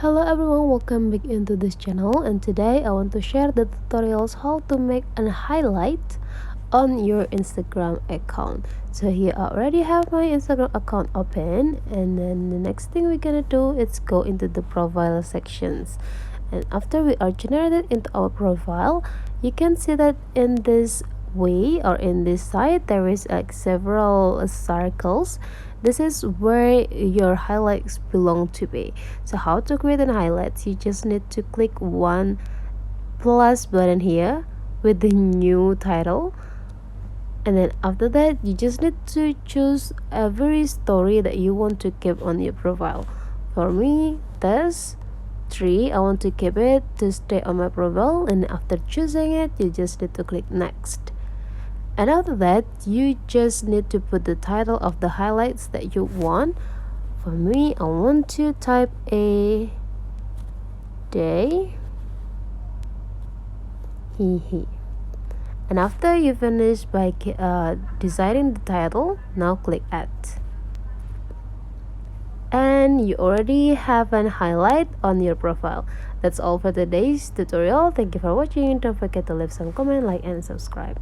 Hello everyone, welcome back into this channel, and today I want to share the tutorials how to make a highlight on your Instagram account. So here I already have my Instagram account open, and then the next thing we're gonna do is go into the profile sections. And after we are generated into our profile, you can see that in this way or in this side there is like several circles. This is where your highlights belong to be. So how to create an highlights? You just need to click one plus button here with the new title, and then after that you just need to choose every story that you want to keep on your profile. For me, this 3 I want to keep it to stay on my profile, and after choosing it you just need to click next. And after that you just need to put the title of the highlights that you want. For me, I want to type a day. And after you finish by deciding the title, now click add. And you already have an highlight on your profile. That's all for today's tutorial. Thank you for watching. Don't forget to leave some comment, like, and subscribe.